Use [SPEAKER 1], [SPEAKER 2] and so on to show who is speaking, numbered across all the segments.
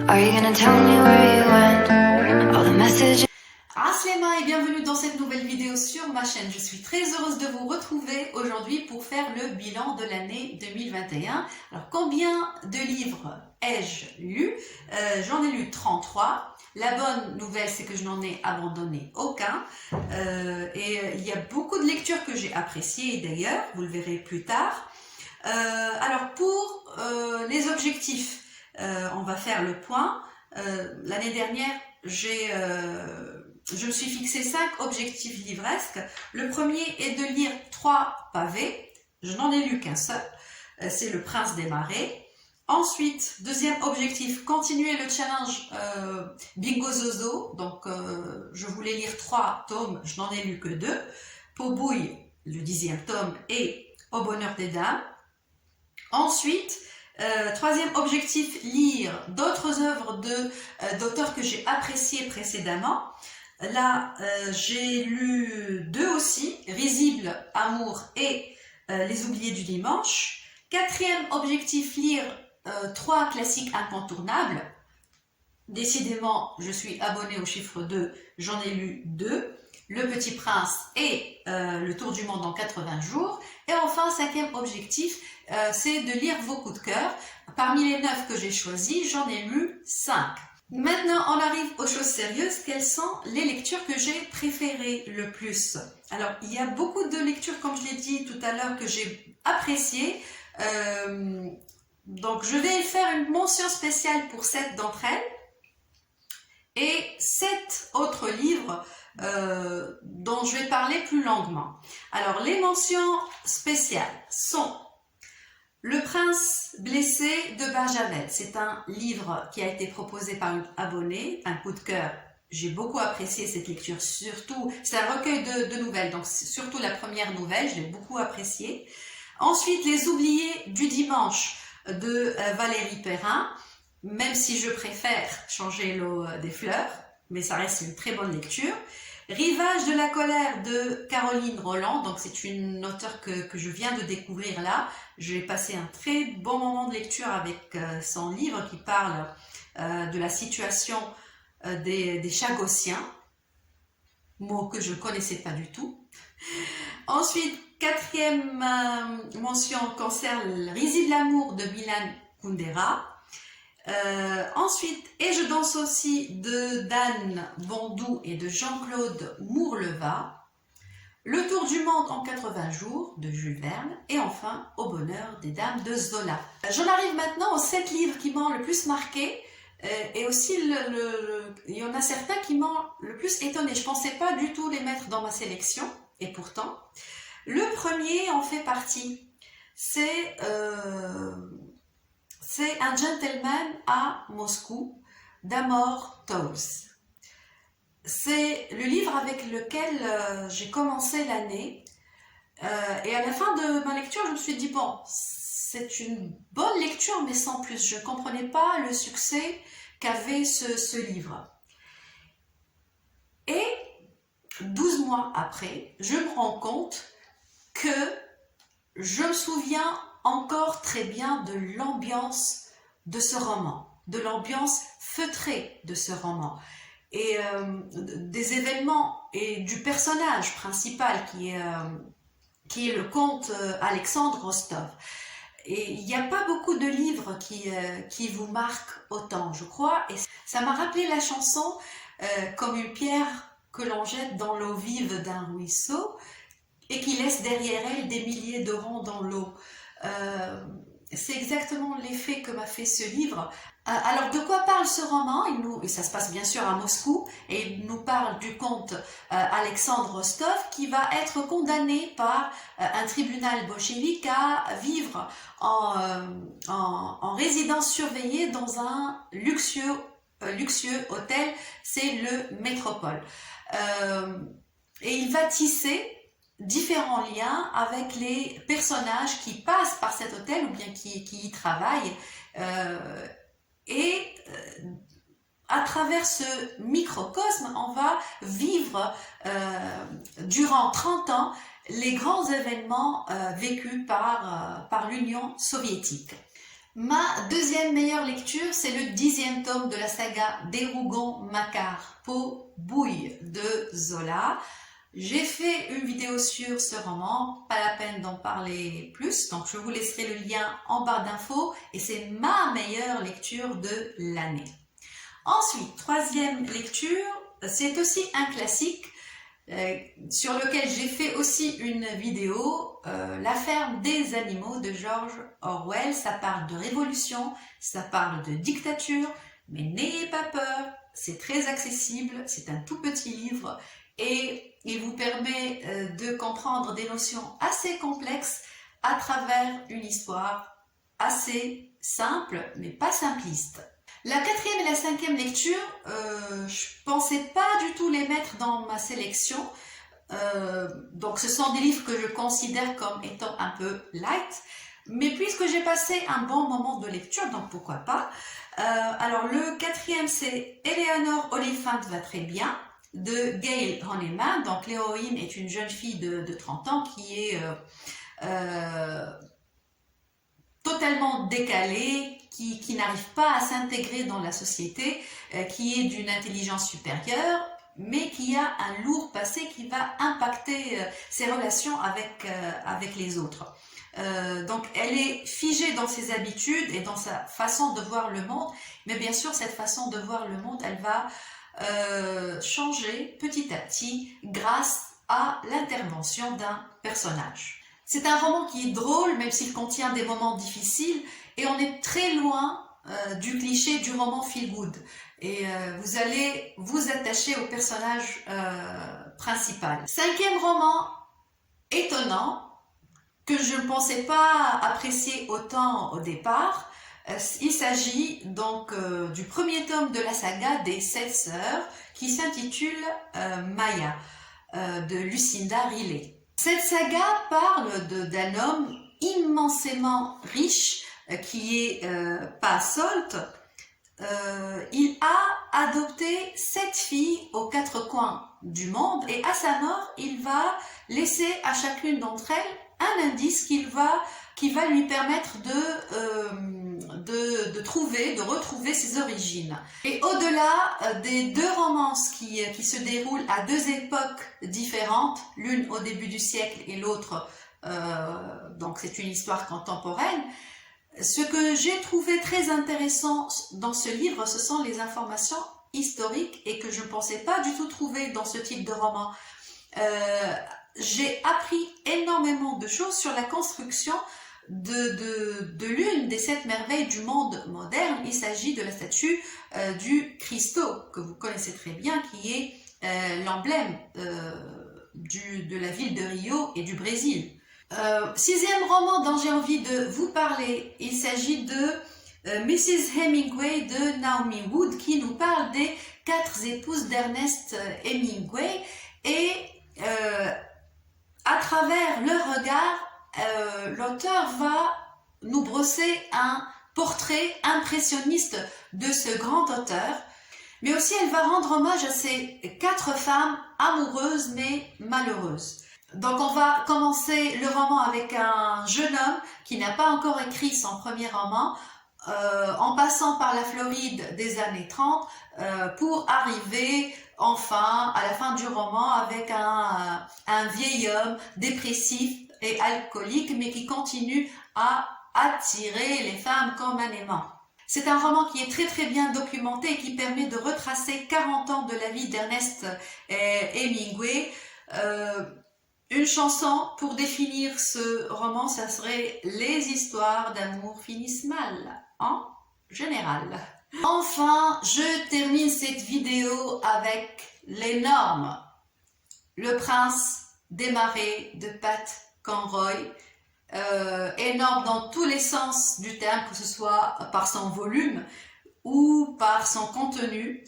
[SPEAKER 1] Are you gonna tell me where you went? All the messages.
[SPEAKER 2] Aslema et bienvenue dans cette nouvelle vidéo sur ma chaîne. Je suis très heureuse de vous retrouver aujourd'hui pour faire le bilan de l'année 2021. Alors combien de livres ai-je lu? J'en ai lu 33. La bonne nouvelle, c'est que je n'en ai abandonné aucun. Il y a beaucoup de lectures que j'ai appréciées d'ailleurs, vous le verrez plus tard. Alors pour les objectifs, on va faire le point. L'année dernière, je me suis fixé 5 objectifs livresques. Le premier est de lire 3 pavés. Je n'en ai lu qu'un seul. C'est Le Prince des Marais. Ensuite, deuxième objectif, continuer le challenge Bingo Zozo. Donc, je voulais lire 3 tomes, je n'en ai lu que 2. Pot-Bouille, le 10e tome, et Au Bonheur des Dames. Ensuite, troisième objectif, lire d'autres œuvres d'auteurs que j'ai appréciés précédemment. Là, j'ai lu 2 aussi, Risible, Amour et Les Oubliés du Dimanche. Quatrième objectif, lire 3 classiques incontournables. Décidément, je suis abonnée au chiffre 2, j'en ai lu 2. Le Petit Prince et Le Tour du Monde en 80 jours. Et enfin, cinquième objectif, c'est de lire vos coups de cœur. Parmi les 9 que j'ai choisis, j'en ai lu 5. Maintenant, on arrive aux choses sérieuses. Quelles sont les lectures que j'ai préférées le plus? Alors, il y a beaucoup de lectures, comme je l'ai dit tout à l'heure, que j'ai appréciées. Donc, je vais faire une mention spéciale pour 7 d'entre elles. Et 7 autres livres dont je vais parler plus longuement. Alors, les mentions spéciales sont Le Prince blessé de Barjavel. C'est un livre qui a été proposé par une abonnée, un coup de cœur. J'ai beaucoup apprécié cette lecture, surtout, c'est un recueil de nouvelles, donc surtout la première nouvelle, je l'ai beaucoup appréciée. Ensuite, Les Oubliés du Dimanche de Valérie Perrin, même si je préfère changer l'eau des fleurs, mais ça reste une très bonne lecture. Rivage de la colère de Caroline Roland, donc c'est une auteure que je viens de découvrir là. J'ai passé un très bon moment de lecture avec son livre qui parle de la situation des Chagossiens, mot que je ne connaissais pas du tout. Ensuite, quatrième mention concerne Risible l'amour de Milan Kundera. Ensuite, Et je danse aussi de Dan Bondou et de Jean-Claude Mourleva. Le Tour du Monde en 80 jours de Jules Verne. Et enfin, Au Bonheur des Dames de Zola. J'en arrive maintenant aux 7 livres qui m'ont le plus marqué. Et aussi, il y en a certains qui m'ont le plus étonné. Je ne pensais pas du tout les mettre dans ma sélection. Et pourtant, le premier en fait partie. C'est Un gentleman à Moscou d'Amor Towles. C'est le livre avec lequel j'ai commencé l'année. Et à la fin de ma lecture, je me suis dit, bon, c'est une bonne lecture, mais sans plus. Je ne comprenais pas le succès qu'avait ce livre. Et 12 mois après, je me rends compte que je me souviens encore très bien de l'ambiance de ce roman, de l'ambiance feutrée de ce roman, et des événements et du personnage principal qui est le comte Alexandre Rostov. Et il n'y a pas beaucoup de livres qui vous marquent autant, je crois, et ça m'a rappelé la chanson comme une pierre que l'on jette dans l'eau vive d'un ruisseau et qui laisse derrière elle des milliers de ronds dans l'eau. C'est exactement l'effet que m'a fait ce livre. Alors, de quoi parle ce roman? Et ça se passe bien sûr à Moscou, et il nous parle du comte Alexandre Rostov qui va être condamné par un tribunal bolchevique à vivre en résidence surveillée dans un luxueux hôtel, c'est le Métropole. Et il va tisser différents liens avec les personnages qui passent par cet hôtel ou bien qui y travaillent. À travers ce microcosme, on va vivre durant 30 ans les grands événements vécus par l'Union soviétique. Ma deuxième meilleure lecture, c'est le 10e tome de la saga des Rougon-Macquart, Peau bouille de Zola. J'ai fait une vidéo sur ce roman, pas la peine d'en parler plus, donc je vous laisserai le lien en barre d'infos et c'est ma meilleure lecture de l'année. Ensuite, troisième lecture, c'est aussi un classique sur lequel j'ai fait aussi une vidéo, La ferme des animaux de George Orwell. Ça parle de révolution, ça parle de dictature, mais n'ayez pas peur, c'est très accessible, c'est un tout petit livre et il vous permet de comprendre des notions assez complexes à travers une histoire assez simple, mais pas simpliste. La quatrième et la cinquième lecture, je pensais pas du tout les mettre dans ma sélection. Donc ce sont des livres que je considère comme étant un peu light. Mais puisque j'ai passé un bon moment de lecture, donc pourquoi pas. Alors le quatrième, c'est Eleanor Oliphant va très bien, de Gail Honeyman. Donc l'héroïne est une jeune fille de 30 ans qui est totalement décalée, qui n'arrive pas à s'intégrer dans la société, qui est d'une intelligence supérieure, mais qui a un lourd passé qui va impacter ses relations avec les autres. Donc elle est figée dans ses habitudes et dans sa façon de voir le monde, mais bien sûr cette façon de voir le monde, elle va changer petit à petit grâce à l'intervention d'un personnage. C'est un roman qui est drôle, même s'il contient des moments difficiles, et on est très loin du cliché du roman feel good. Et vous allez vous attacher au personnage principal. Cinquième roman étonnant, que je ne pensais pas apprécier autant au départ. Il s'agit donc du premier tome de la saga des 7 sœurs, qui s'intitule Maya, de Lucinda Riley. Cette saga parle d'un homme immensément riche qui est pas solte. Il a adopté 7 filles aux 4 coins du monde et à sa mort, il va laisser à chacune d'entre elles un indice qui va lui permettre de retrouver ses origines. Et au-delà des 2 romances qui se déroulent à 2 époques différentes, l'une au début du siècle et l'autre, donc c'est une histoire contemporaine, ce que j'ai trouvé très intéressant dans ce livre, ce sont les informations historiques et que je ne pensais pas du tout trouver dans ce type de roman. J'ai appris énormément de choses sur la construction de l'une des 7 merveilles du monde moderne. Il s'agit de la statue du Cristo, que vous connaissez très bien, qui est l'emblème de la ville de Rio et du Brésil. 6e roman dont j'ai envie de vous parler, il s'agit de Mrs. Hemingway de Naomi Wood, qui nous parle des 4 épouses d'Ernest Hemingway et à travers leur regard, l'auteur va nous brosser un portrait impressionniste de ce grand auteur, mais aussi elle va rendre hommage à ces 4 femmes amoureuses mais malheureuses. Donc on va commencer le roman avec un jeune homme qui n'a pas encore écrit son premier roman, en passant par la Floride des années 30 pour arriver enfin à la fin du roman avec un vieil homme dépressif et alcoolique mais qui continue à attirer les femmes comme un aimant. C'est un roman qui est très très bien documenté et qui permet de retracer 40 ans de la vie d'Ernest Hemingway. Une chanson pour définir ce roman, ça serait « Les histoires d'amour finissent mal » en général. Enfin, je termine cette vidéo avec l'énorme Le Prince des Marais de Pat Conroy. Énorme dans tous les sens du terme, que ce soit par son volume ou par son contenu.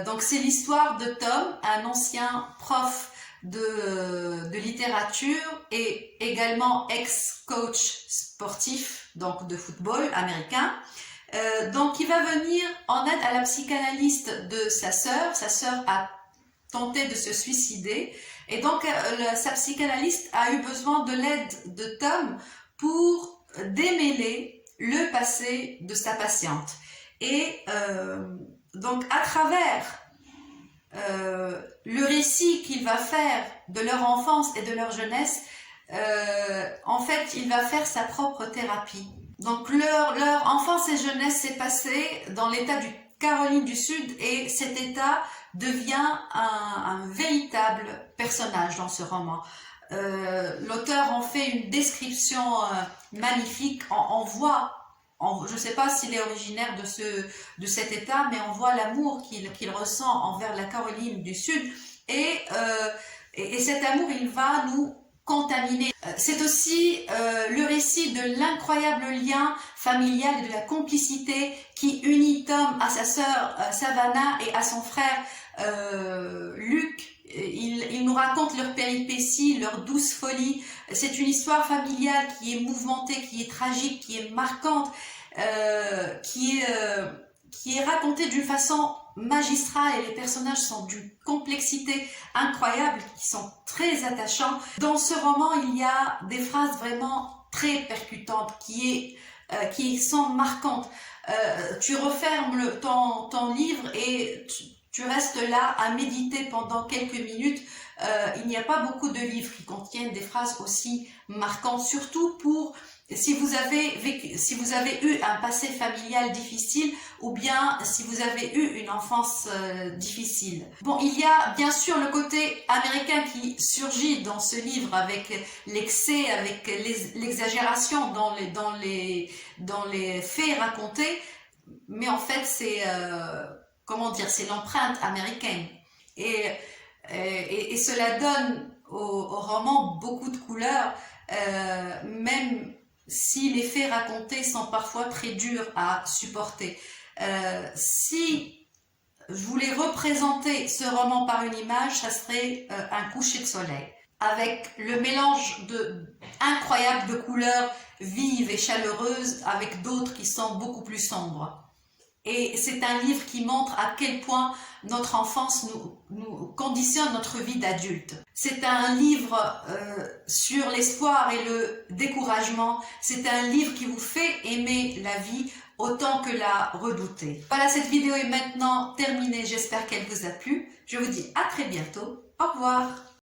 [SPEAKER 2] Donc c'est l'histoire de Tom, un ancien prof de littérature et également ex-coach sportif, donc de football américain. Donc il va venir en aide à la psychanalyste de sa sœur. Sa sœur a tenté de se suicider et donc sa psychanalyste a eu besoin de l'aide de Tom pour démêler le passé de sa patiente. Et donc à travers le récit qu'il va faire de leur enfance et de leur jeunesse, en fait il va faire sa propre thérapie. Donc leur enfance et jeunesse s'est passée dans l'état du Caroline du Sud, et cet état devient un véritable personnage dans ce roman. L'auteur en fait une description magnifique. On voit, je ne sais pas s'il est originaire de cet état, mais on voit l'amour qu'il ressent envers la Caroline du Sud, et cet amour, il va nous contaminer. C'est aussi le récit de l'incroyable lien familial et de la complicité qui unit Tom à sa sœur Savannah et à son frère Luc. Il nous raconte leurs péripéties, leur douce folie. C'est une histoire familiale qui est mouvementée, qui est tragique, qui est marquante, qui est racontée d'une façon magistrale, et les personnages sont d'une complexité incroyable, qui sont très attachants. Dans ce roman, il y a des phrases vraiment très percutantes qui sont marquantes. Tu refermes ton livre et tu restes là à méditer pendant quelques minutes. Il n'y a pas beaucoup de livres qui contiennent des phrases aussi marquantes, surtout pour si vous avez eu un passé familial difficile, ou bien si vous avez eu une enfance difficile. Bon, il y a bien sûr le côté américain qui surgit dans ce livre, avec l'excès, avec l'exagération dans les faits racontés, mais en fait c'est comment dire, c'est l'empreinte américaine, et cela donne au roman beaucoup de couleurs, même si les faits racontés sont parfois très durs à supporter. Si je voulais représenter ce roman par une image, ça serait un coucher de soleil, avec le mélange incroyable de couleurs vives et chaleureuses, avec d'autres qui sont beaucoup plus sombres. Et c'est un livre qui montre à quel point notre enfance nous conditionne notre vie d'adulte. C'est un livre sur l'espoir et le découragement. C'est un livre qui vous fait aimer la vie autant que la redouter. Voilà, cette vidéo est maintenant terminée. J'espère qu'elle vous a plu. Je vous dis à très bientôt. Au revoir.